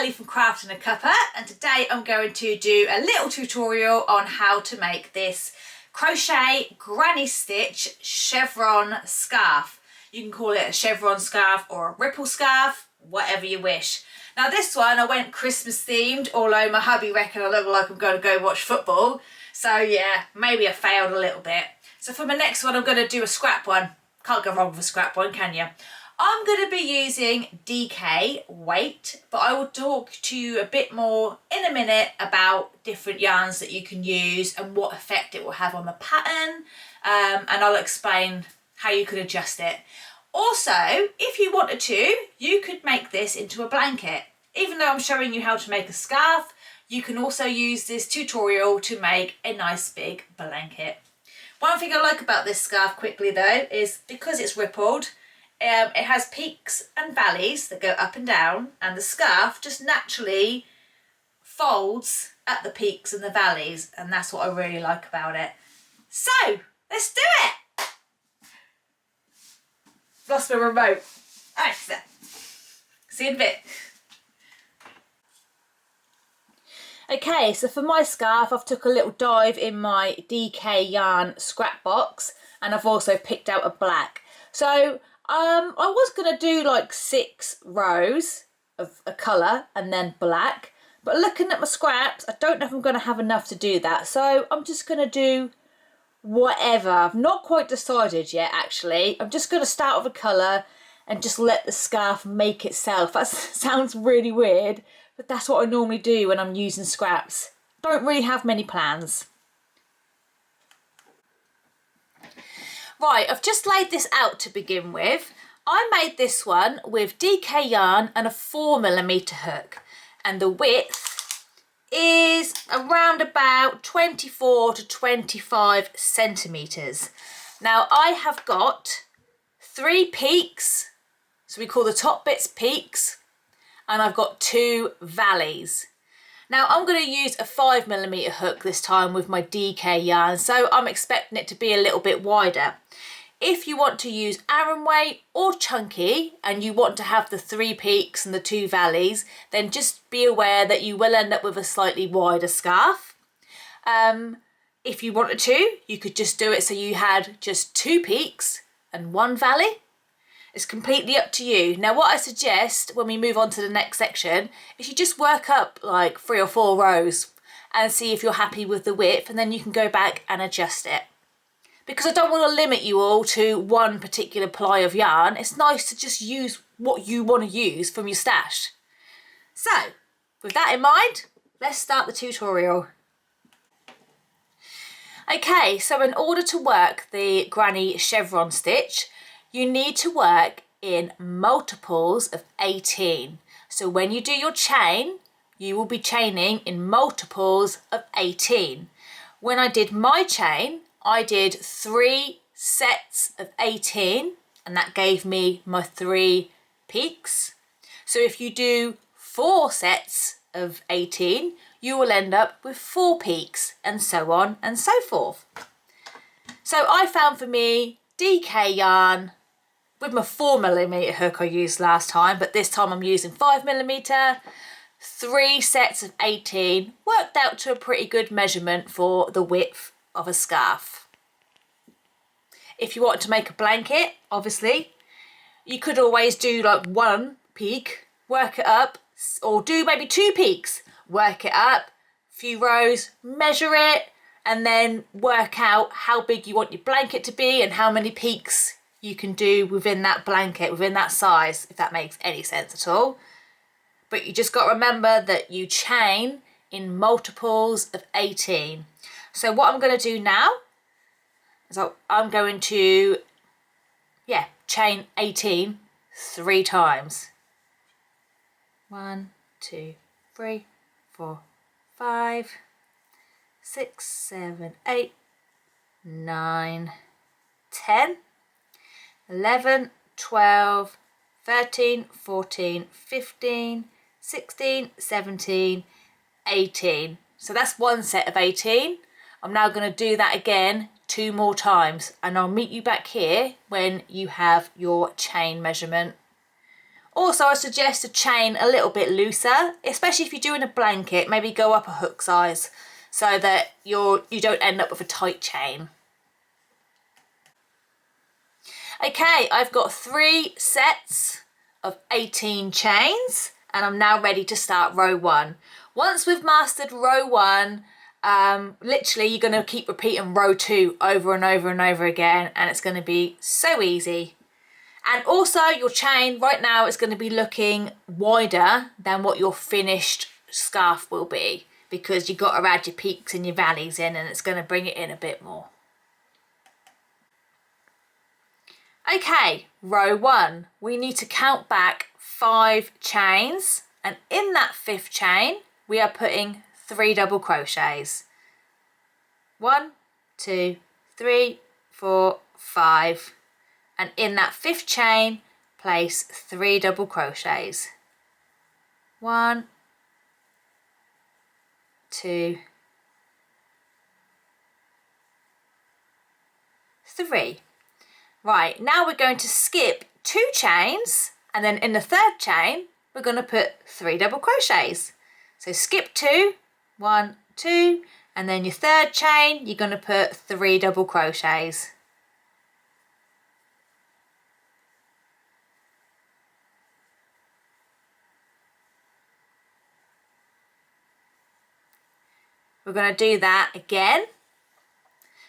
Ellie from craftandacuppa, and today I'm going to do a little tutorial on how to make this crochet granny stitch chevron scarf. You can call it a chevron scarf or a ripple scarf, whatever you wish. Now this one I went Christmas themed, although my hubby reckon I look like I'm going to go watch football. So yeah, maybe I failed a little bit. So for my next one I'm going to do a scrap one. Can't go wrong with a scrap one, can you? I'm going to be using DK weight, but I will talk to you a bit more in a minute about different yarns that you can use and what effect it will have on the pattern, and I'll explain how you could adjust it. Also, if you wanted to, you could make this into a blanket. Even though I'm showing you how to make a scarf, you can also use this tutorial to make a nice big blanket. One thing I like about this scarf quickly though is because it's rippled, it has peaks and valleys that go up and down, and the scarf just naturally folds at the peaks and the valleys, and that's what I really like about it. So let's do it. Lost my remote. Alright, see you in a bit. Okay, so for my scarf I've took a little dive in my DK yarn scrap box, and I've also picked out a black. So I was going to do like 6 rows of a colour and then black, but looking at my scraps I don't know if I'm going to have enough to do that, so I'm just going to do whatever. I've not quite decided yet actually. I'm just going to start with a colour and just let the scarf make itself. That sounds really weird, but that's what I normally do when I'm using scraps. Don't really have many plans. Right, I've just laid this out to begin with. I made this one with DK yarn and a 4mm hook, and the width is around about 24 to 25 centimetres. Now I have got 3 peaks, so we call the top bits peaks, and I've got 2 valleys. Now I'm going to use a 5mm hook this time with my DK yarn, so I'm expecting it to be a little bit wider. If you want to use Aran weight or chunky and you want to have the 3 peaks and the 2 valleys, then just be aware that you will end up with a slightly wider scarf. If you wanted to, you could just do it so you had just 2 peaks and 1 valley. It's completely up to you. Now what I suggest when we move on to the next section is you just work up like 3 or 4 rows and see if you're happy with the width, and then you can go back and adjust it. Because I don't want to limit you all to one particular ply of yarn, it's nice to just use what you want to use from your stash. So with that in mind, let's start the tutorial. Okay, so in order to work the granny chevron stitch, you need to work in multiples of 18. So when you do your chain, you will be chaining in multiples of 18. When I did my chain, I did 3 sets of 18, and that gave me my 3 peaks. So if you do 4 sets of 18, you will end up with 4 peaks, and so on and so forth. So I found for me DK yarn with my 4mm hook I used last time, but this time I'm using 5mm. 3 sets of 18 worked out to a pretty good measurement for the width of a scarf. If you want to make a blanket, obviously, you could always do like 1 peak, work it up, or do maybe 2 peaks, work it up, few rows, measure it, and then work out how big you want your blanket to be and how many peaks you can do within that blanket, within that size, if that makes any sense at all. But you just got to remember that you chain in multiples of 18. So what I'm going to do now is I'm going to, chain 18 3 times. 1, 2, 3, 4, 5, 6, 7, 8, 9, 10, 11, 12, 13, 14, 15, 16, 17, 18. So that's 1 set of 18. I'm now going to do that again 2 more times, and I'll meet you back here when you have your chain measurement. Also, I suggest to chain a little bit looser, especially if you're doing a blanket. Maybe go up a hook size so that you don't end up with a tight chain. Okay, I've got 3 sets of 18 chains and I'm now ready to start row 1. Once we've mastered row 1, literally you're going to keep repeating row 2 over and over and over again, and it's going to be so easy. And also your chain right now is going to be looking wider than what your finished scarf will be, because you've got to add your peaks and your valleys in, and it's going to bring it in a bit more. Okay, row 1, we need to count back 5 chains, and in that 5th chain we are putting 3 double crochets. 1, 2, 3, 4, 5, and in that 5th chain place 3 double crochets. 1, 2, 3. Right, now we're going to skip 2 chains, and then in the 3rd chain we're going to put 3 double crochets. So skip 2, 1, 2, and then your 3rd chain you're going to put 3 double crochets. We're going to do that again.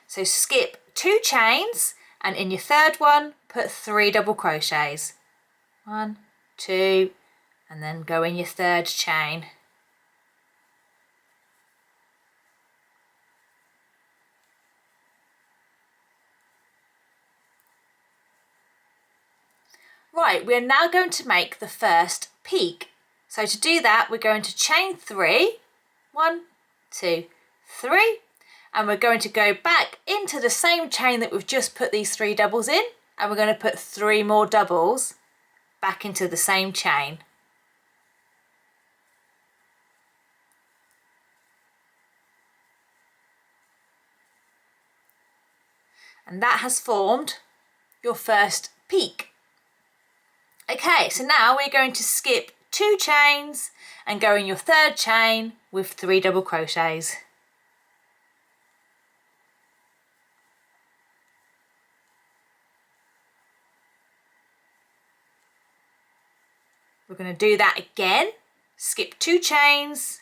So skip 2 chains, and in your 3rd one put 3 double crochets. 1, 2, and then go in your 3rd chain. Right, we're now going to make the first peak. So to do that we're going to chain 3, 1, 2, 3, and we're going to go back into the same chain that we've just put these 3 doubles in, and we're going to put 3 more doubles back into the same chain. And that has formed your first peak. Okay, so now we're going to skip 2 chains and go in your 3rd chain with 3 double crochets. We're going to do that again. Skip 2 chains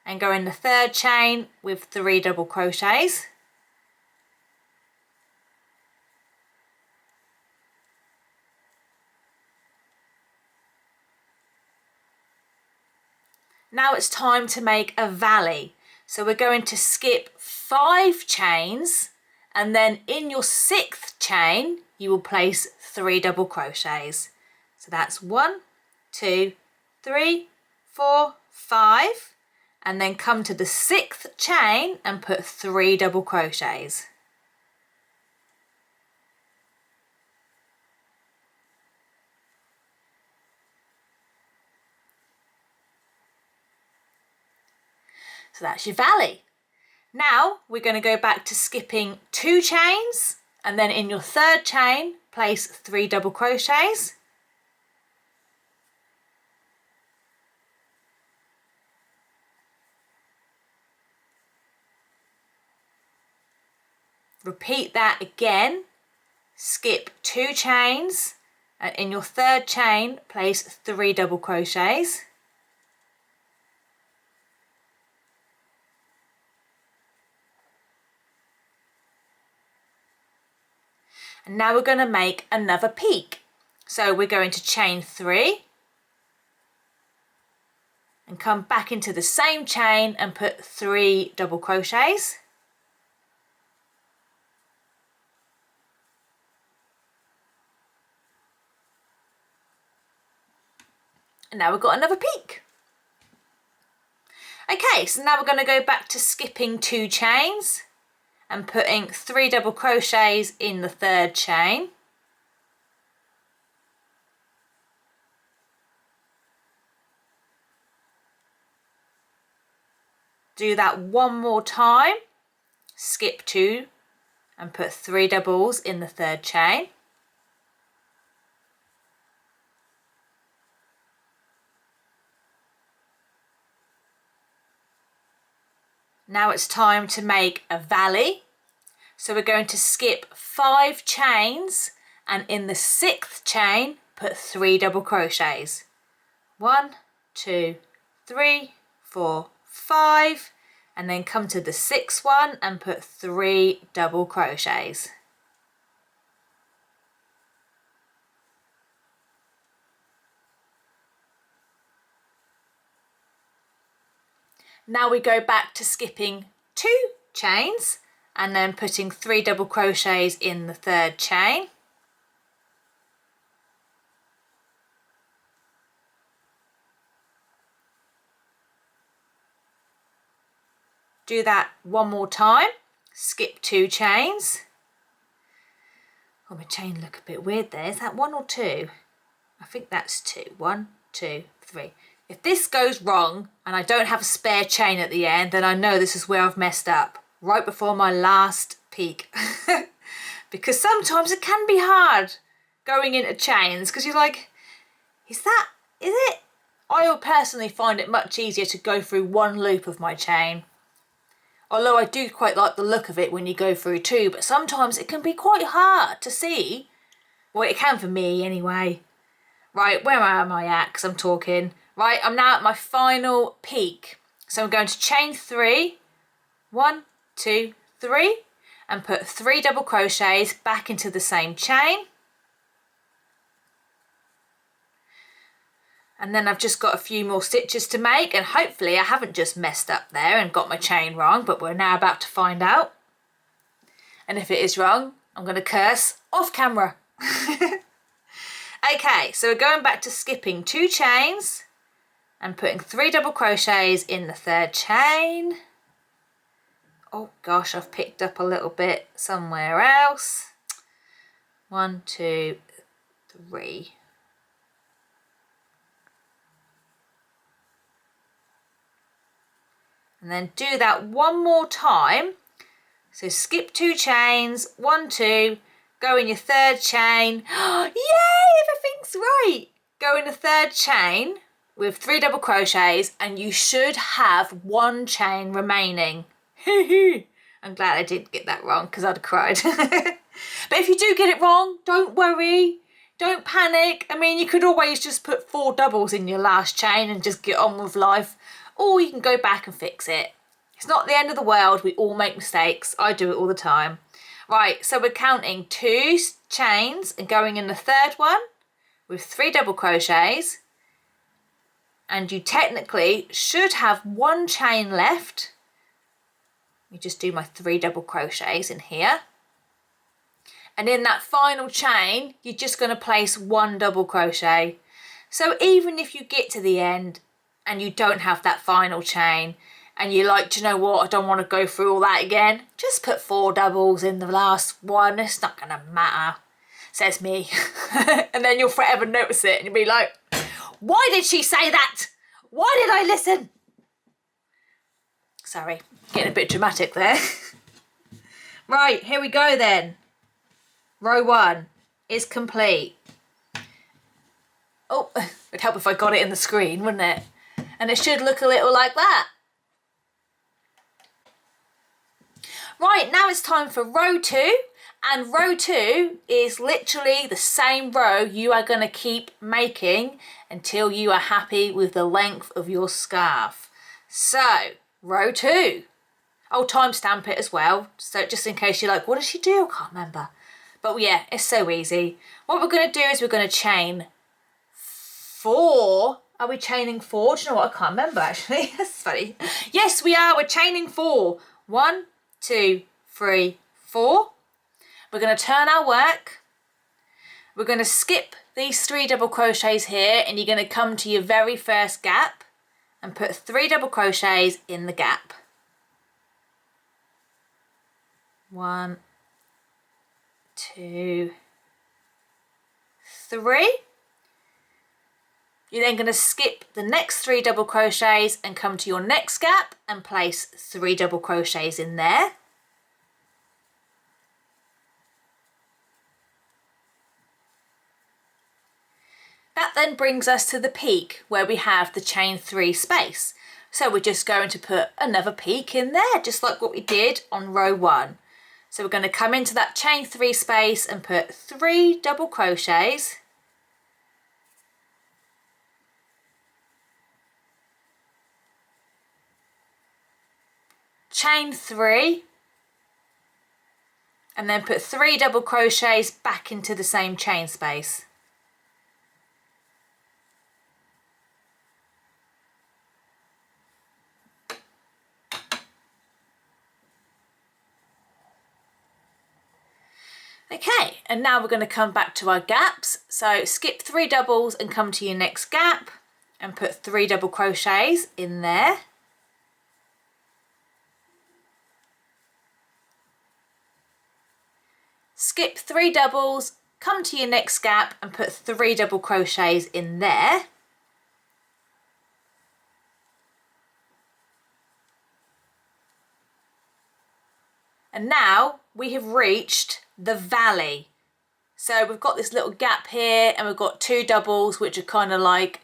and go in the 3rd chain with 3 double crochets. Now it's time to make a valley. So we're going to skip 5 chains, and then in your 6th chain you will place 3 double crochets. So that's 1, 2, 3, 4, 5, and then come to the 6th chain and put 3 double crochets. So that's your valley. Now we're going to go back to skipping 2 chains, and then in your 3rd chain place 3 double crochets. Repeat that again. Skip 2 chains, and in your 3rd chain place 3 double crochets. And now we're going to make another peak. So we're going to chain 3 and come back into the same chain and put 3 double crochets. And now we've got another peak. Okay, so now we're going to go back to skipping 2 chains and putting 3 double crochets in the 3rd chain. Do that one more time. Skip 2 and put 3 doubles in the 3rd chain. Now it's time to make a valley. So we're going to skip 5 chains, and in the 6th chain put 3 double crochets. 1, 2, 3, 4, 5, and then come to the 6th one and put 3 double crochets. Now we go back to skipping 2 chains and then putting 3 double crochets in the 3rd chain. Do that one more time, skip 2 chains. Oh, my chain look a bit weird there. Is that 1 or 2? I think that's 2. 1, 2, 3. If this goes wrong and I don't have a spare chain at the end, then I know this is where I've messed up, right before my last peek. Because sometimes it can be hard going into chains because you're like, is it? I personally find it much easier to go through 1 loop of my chain. Although I do quite like the look of it when you go through 2, but sometimes it can be quite hard to see. Well, it can for me anyway. Right, where am I at? Because I'm talking. Right, I'm now at my final peak. So I'm going to chain 3, 1, 2, 3, and put 3 double crochets back into the same chain. And then I've just got a few more stitches to make, and hopefully I haven't just messed up there and got my chain wrong, but we're now about to find out. And if it is wrong, I'm going to curse off camera. Okay, so we're going back to skipping 2 chains and putting 3 double crochets in the 3rd chain. Oh gosh, I've picked up a little bit somewhere else. 1, 2, 3. And then do that one more time. So skip 2 chains, 1, 2, go in your 3rd chain. Yay, everything's right. Go in the 3rd chain with 3 double crochets, and you should have 1 chain remaining. I'm glad I didn't get that wrong because I'd have cried. But if you do get it wrong, don't worry. Don't panic. I mean, you could always just put 4 doubles in your last chain and just get on with life. Or you can go back and fix it. It's not the end of the world. We all make mistakes. I do it all the time. Right, so we're counting 2 chains and going in the 3rd one with 3 double crochets. And you technically should have 1 chain left. You just do my 3 double crochets in here. And in that final chain, you're just going to place 1 double crochet. So even if you get to the end and you don't have that final chain and you're like, do you know what, I don't want to go through all that again, just put 4 doubles in the last one. It's not going to matter, says me. And then you'll forever notice it and you'll be like, why did she say that? Why did I listen? Sorry, getting a bit dramatic there. Right, here we go then. Row 1 is complete. Oh, it'd help if I got it in the screen, wouldn't it? And it should look a little like that. Right, now it's time for row 2. And row 2 is literally the same row you are going to keep making until you are happy with the length of your scarf. So, row 2. I'll timestamp it as well, so just in case you're like, what does she do? I can't remember. But yeah, it's so easy. What we're going to do is we're going to chain 4. Are we chaining 4? Do you know what? I can't remember actually. That's funny. Yes, we are. We're chaining 4. 1, 2, 3, 4. We're going to turn our work. We're going to skip these 3 double crochets here, and you're going to come to your very first gap and put 3 double crochets in the gap. 1, 2, 3. You're then going to skip the next 3 double crochets and come to your next gap and place 3 double crochets in there. That then brings us to the peak where we have the chain 3 space. So we're just going to put another peak in there, just like what we did on row 1. So we're going to come into that chain 3 space and put 3 double crochets, chain 3, and then put 3 double crochets back into the same chain space. Okay, and now we're going to come back to our gaps. So skip 3 doubles and come to your next gap and put 3 double crochets in there. Skip 3 doubles, come to your next gap and put 3 double crochets in there. And now we have reached the valley. So we've got this little gap here and we've got 2 doubles which are kind of like,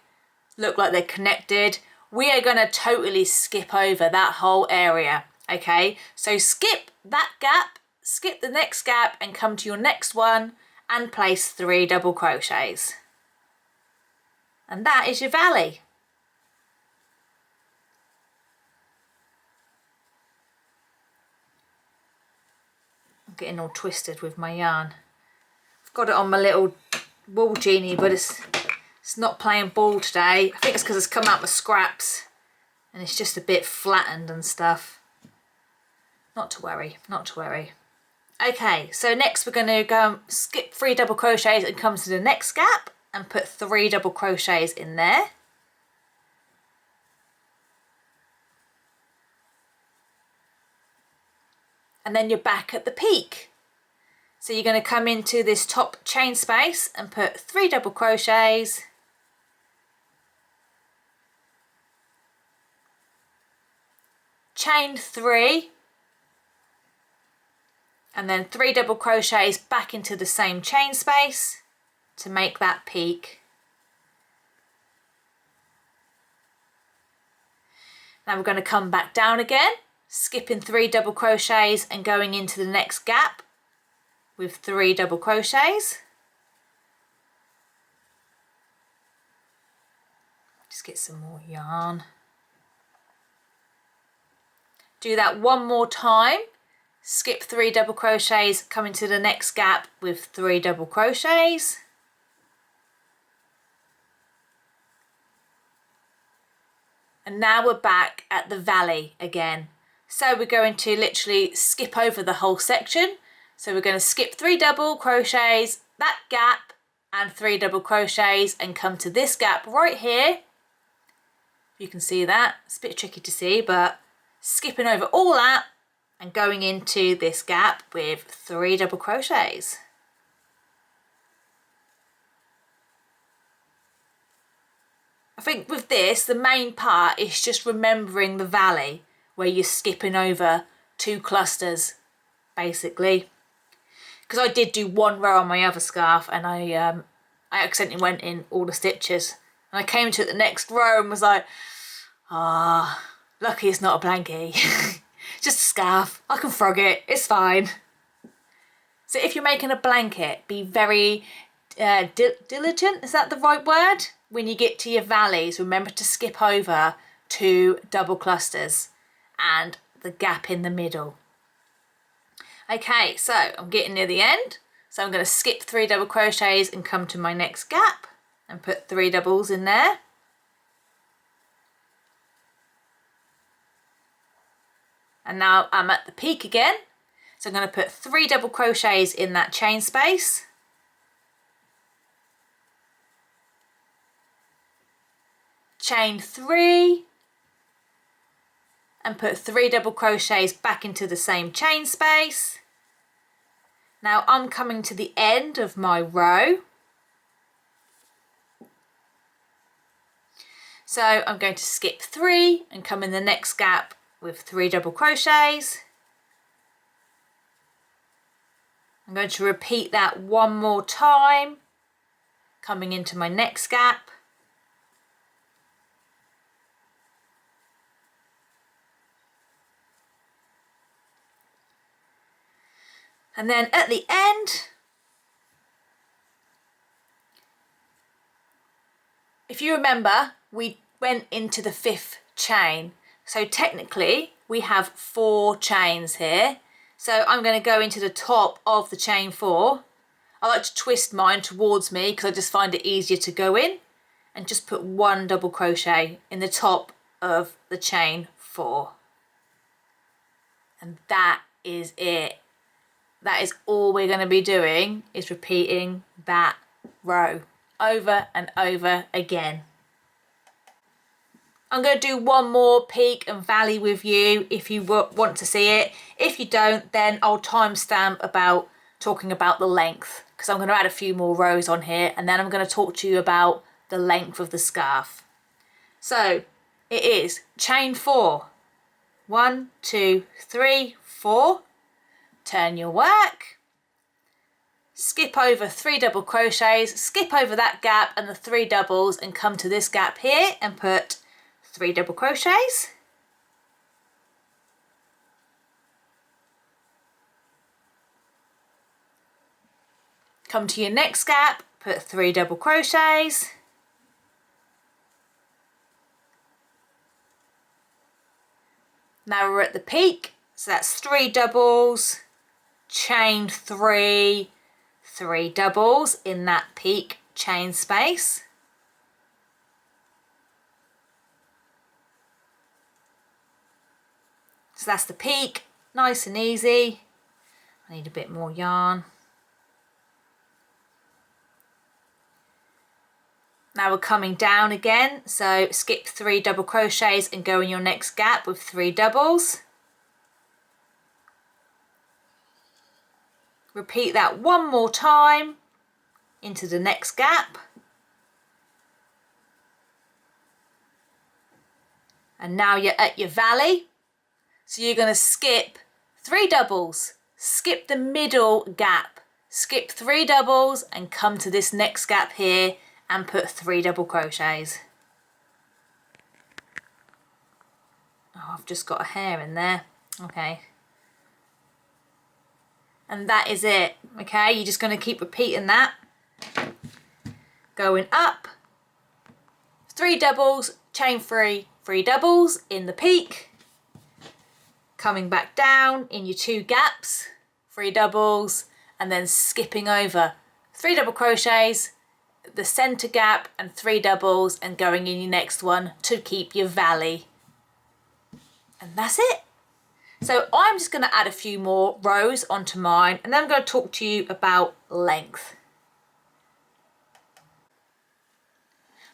look like they're connected. We are going to totally skip over that whole area, okay? So skip that gap, skip the next gap and come to your next one and place 3 double crochets. And that is your valley. Getting all twisted with my yarn. I've got it on my little wool genie, but it's not playing ball today. I think it's because it's come out with scraps and it's just a bit flattened and stuff. Not to worry, not to worry. Okay, so next we're going to go and skip 3 double crochets and come to the next gap and put 3 double crochets in there. And then you're back at the peak. So you're going to come into this top chain space and put 3 double crochets, chain 3, and then 3 double crochets back into the same chain space to make that peak. Now we're going to come back down again, skipping 3 double crochets and going into the next gap with 3 double crochets. Just get some more yarn. Do that one more time. Skip 3 double crochets, come into the next gap with 3 double crochets. And now we're back at the valley again. So we're going to literally skip over the whole section. So we're going to skip 3 double crochets, that gap, and 3 double crochets and come to this gap right here. You can see that. It's a bit tricky to see, but skipping over all that and going into this gap with 3 double crochets. I think with this, the main part is just remembering the valley where you're skipping over 2 clusters, basically. Because I did do 1 row on my other scarf and I accidentally went in all the stitches. And I came to the next row and was like, lucky it's not a blankie. Just a scarf. I can frog it. It's fine. So if you're making a blanket, be very diligent. Is that the right word? When you get to your valleys, remember to skip over 2 double clusters and the gap in the middle. Okay, so I'm getting near the end. So I'm going to skip 3 double crochets and come to my next gap and put 3 doubles in there. And now I'm at the peak again. So I'm going to put 3 double crochets in that chain space. Chain 3 and put 3 double crochets back into the same chain space. Now I'm coming to the end of my row. So I'm going to skip 3 and come in the next gap with 3 double crochets. I'm going to repeat that one more time, coming into my next gap. And then at the end, if you remember, we went into the 5th chain. So technically we have 4 chains here. So I'm going to go into the top of the chain 4. I like to twist mine towards me because I just find it easier to go in, and just put 1 double crochet in the top of the chain 4. And that is it. That is all we're going to be doing, is repeating that row over and over again. I'm going to do one more peak and valley with you if you want to see it. If you don't, then I'll timestamp about talking about the length, because I'm going to add a few more rows on here, and then I'm going to talk to you about the length of the scarf. So it is chain 4. 1, 2, 3, 4. Turn your work. Skip over 3 double crochets, skip over that gap and the 3 doubles, and come to this gap here and put 3 double crochets. Come to your next gap, put 3 double crochets. Now we're at the peak, so that's 3 doubles, chain 3, 3 doubles in that peak chain space. So that's the peak, nice and easy. I need a bit more yarn. Now we're coming down again, so skip 3 double crochets and go in your next gap with 3 doubles. Repeat that one more time into the next gap. And now you're at your valley. So you're going to skip 3 doubles, skip the middle gap, skip 3 doubles and come to this next gap here and put 3 double crochets. Oh, I've just got a hair in there. Okay. And that is it. Okay, you're just going to keep repeating that. Going up, 3 doubles, chain 3, 3 doubles in the peak. Coming back down in your 2 gaps, 3 doubles, and then skipping over 3 double crochets, the center gap and 3 doubles, and going in your next one to keep your valley. And that's it. So I'm just going to add a few more rows onto mine, and then I'm going to talk to you about length.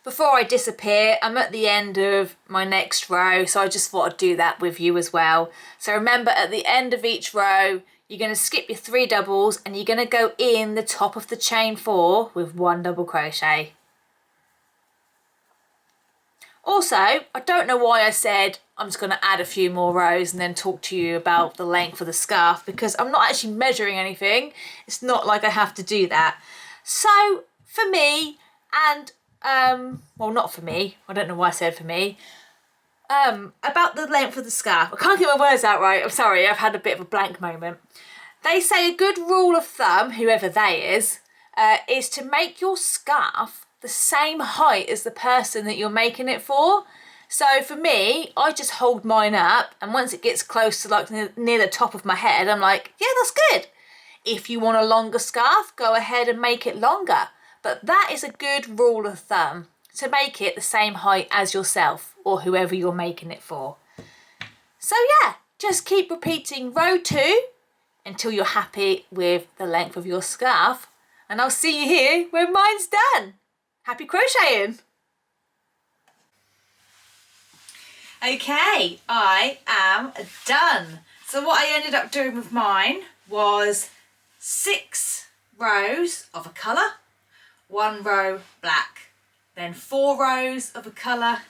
Before I disappear, I'm at the end of my next row, so I just thought I'd do that with you as well. So remember, at the end of each row, you're going to skip your 3 doubles and you're going to go in the top of the chain 4 with 1 double crochet. Also, I don't know why I said I'm just going to add a few more rows and then talk to you about the length of the scarf, because I'm not actually measuring anything. It's not like I have to do that. So for me, and well, not for me, I don't know why I said for me, about the length of the scarf. I can't get my words out right, I'm sorry, I've had a bit of a blank moment. They say a good rule of thumb, whoever they is to make your scarf the same height as the person that you're making it for. So for me, I just hold mine up, and once it gets close to like near the top of my head, I'm like, yeah, that's good. If you want a longer scarf, go ahead and make it longer. But that is a good rule of thumb, to make it the same height as yourself or whoever you're making it for. So yeah, just keep repeating row 2 until you're happy with the length of your scarf, and I'll see you here when mine's done. Happy crocheting! Okay, I am done. So what I ended up doing with mine was 6 rows of a colour, 1 row black, then 4 rows of a colour,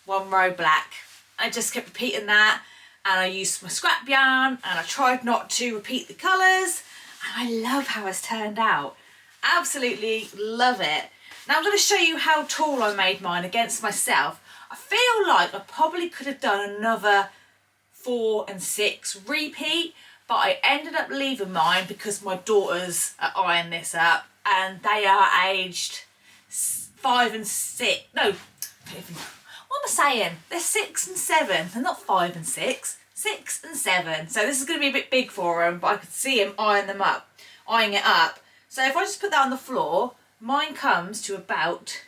1 row black. I just kept repeating that, and I used my scrap yarn, and I tried not to repeat the colours, and I love how it's turned out. Absolutely love it. Now I'm going to show you how tall I made mine against myself. I feel like I probably could have done another 4 and 6 repeat, but I ended up leaving mine because my daughters are eyeing this up and they are aged 5 and 6. No, what am I saying? They're 6 and 7. They're not 5 and 6. 6 and 7. So this is going to be a bit big for them, but I could see him eyeing it up. So if I just put that on the floor, mine comes to about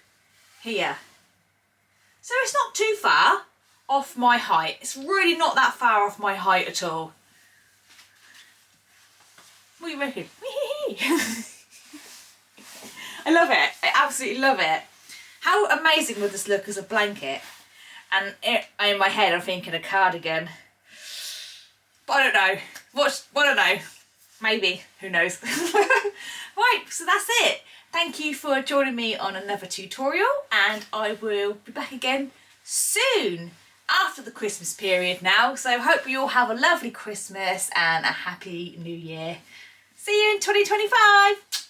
here. So it's not too far off my height. It's really not that far off my height at all. What do you reckon? I love it. I absolutely love it. How amazing would this look as a blanket? And in my head I'm thinking a cardigan. But I don't know. I don't know. Maybe. Who knows? Right, so that's it. Thank you for joining me on another tutorial, and I will be back again soon after the Christmas period now. So I hope you all have a lovely Christmas and a happy new year. See you in 2025.